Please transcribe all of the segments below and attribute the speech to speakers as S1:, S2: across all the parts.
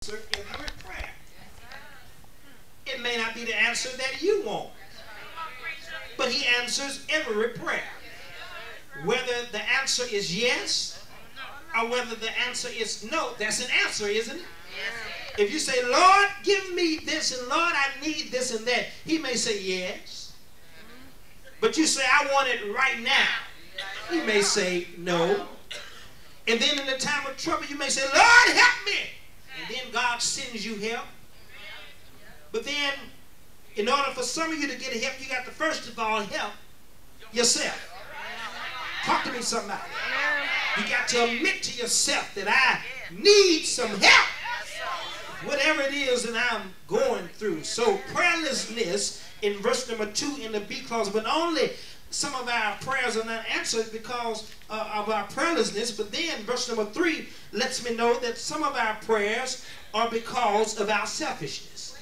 S1: answer every prayer. It may not be the answer that you want, but he answers every prayer. Whether the answer is yes or whether the answer is no, that's an answer, isn't it? If you say, Lord, give me this, and Lord, I need this and that, he may say yes. But you say, I want it right now. He may say no. And then in the time of trouble, you may say, Lord, help me. And then God sends you help. But then, in order for some of you to get help, you got to first of all help yourself. Talk to me, somebody. You got to admit to yourself that I need some help. Whatever it is that I'm going through. So prayerlessness in verse number 2 in the B clause, but only some of our prayers are not answered because of our prayerlessness. But then verse number 3 lets me know that some of our prayers are because of our selfishness.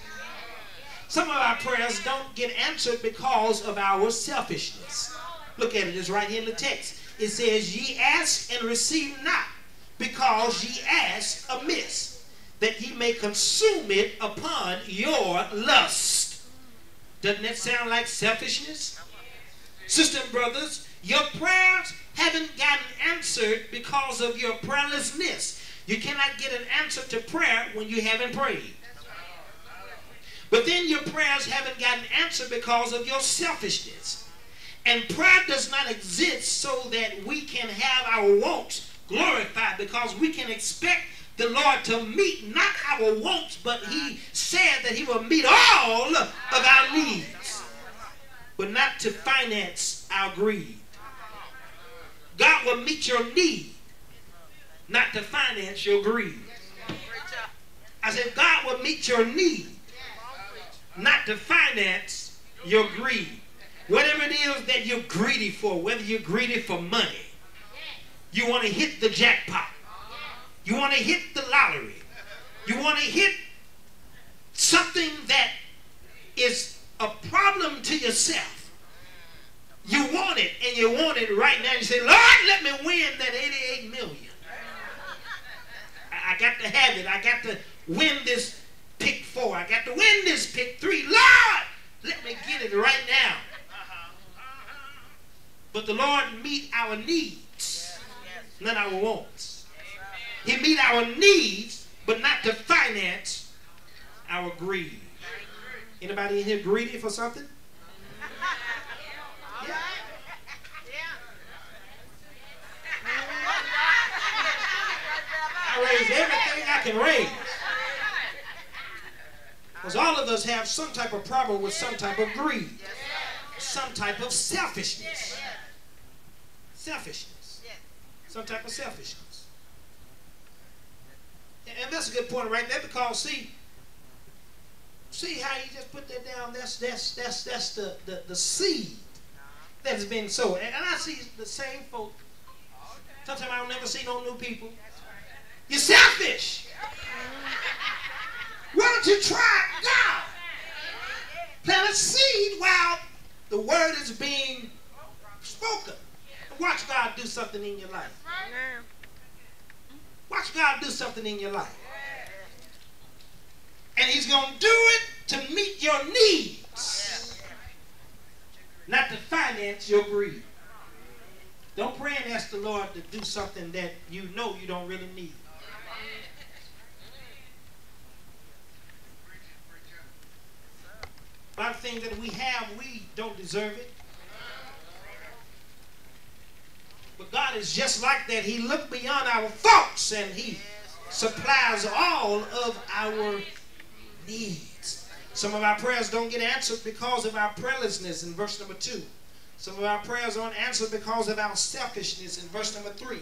S1: Some of our prayers don't get answered because of our selfishness. Look at it, it's right here in the text. It says, ye ask and receive not, because ye ask amiss, that ye may consume it upon your lust. Doesn't that sound like selfishness? Sisters and brothers, your prayers haven't gotten answered because of your prayerlessness. You cannot get an answer to prayer when you haven't prayed. But then your prayers haven't gotten answered because of your selfishness. And prayer does not exist so that we can have our wants glorified, because we can expect the Lord to meet not our wants, but he said that he will meet all of our needs, but not to finance our greed. God will meet your need, not to finance your greed. I said God will meet your need, not to finance your greed. Whatever it is that you're greedy for, whether you're greedy for money, you want to hit the jackpot, you want to hit the lottery, you want to hit something that is a problem to yourself. You want it, and you want it right now. You say, Lord, let me win that 88 million. I got to have it. I got to win this pick 4. I got to win this pick 3. Lord, let me get it right now. But the Lord meet our needs, not our wants. He meet our needs, but not to finance our greed. Anybody in here greedy for something? Yeah. I raise everything I can raise. Because all of us have some type of problem with some type of greed, some type of selfishness. Selfishness. Some type of selfishness. And that's a good point right there, because see how you just put that down. That's the seed that's been sown. And I see the same folk. Sometimes I don't never see no new people. You're selfish. Why don't you try God? Plant a seed while the word is being spoken. Watch God do something in your life. Watch God do something in your life. And he's going to do it to meet your needs, not to finance your greed. Don't pray and ask the Lord to do something that you know you don't really need. A lot of things that we have, we don't deserve it. But God is just like that. He looked beyond our thoughts and he supplies all of our needs. Some of our prayers don't get answered because of our prayerlessness in verse number 2. Some of our prayers aren't answered because of our selfishness in verse number 3.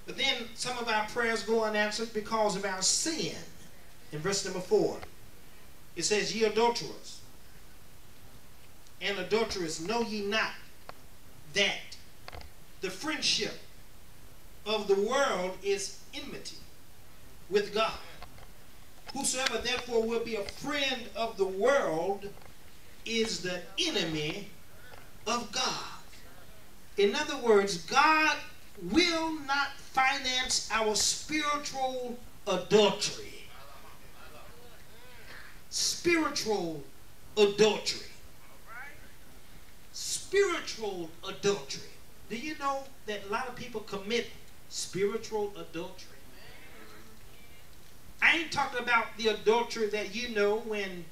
S1: But then some of our prayers go unanswered because of our sin in verse number 4. It says, ye adulterers and adulteress, know ye not that the friendship of the world is enmity with God? Whosoever therefore will be a friend of the world is the enemy of God. In other words, God will not finance our spiritual adultery. spiritual adultery. Spiritual adultery. Do you know that a lot of people commit spiritual adultery? I ain't talking about the adultery that you know in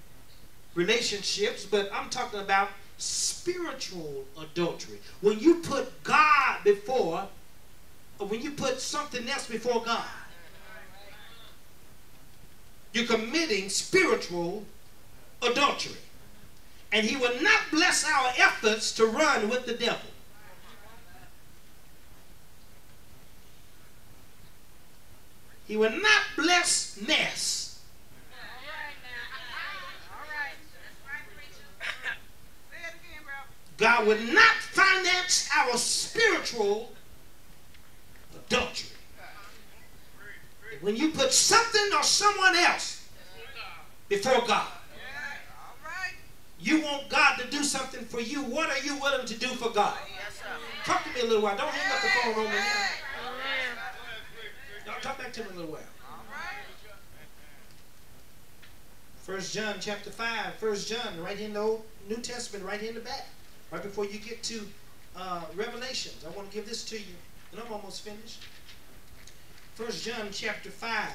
S1: relationships, but I'm talking about spiritual adultery. When you put God before, or when you put something else before God, you're committing spiritual adultery. And he will not bless our efforts to run with the devil. He will not bless mess. God will not finance our spiritual adultery. When you put something or someone else before God, you want God to do something for you. What are you willing to do for God? Talk to me a little while. Don't hang up the phone on me now. Y'all talk back to me a little while. 1 John chapter 5. 1 John, right in the Old New Testament, right in the back. Right before you get to Revelations. I want to give this to you, and I'm almost finished. 1 John chapter 5.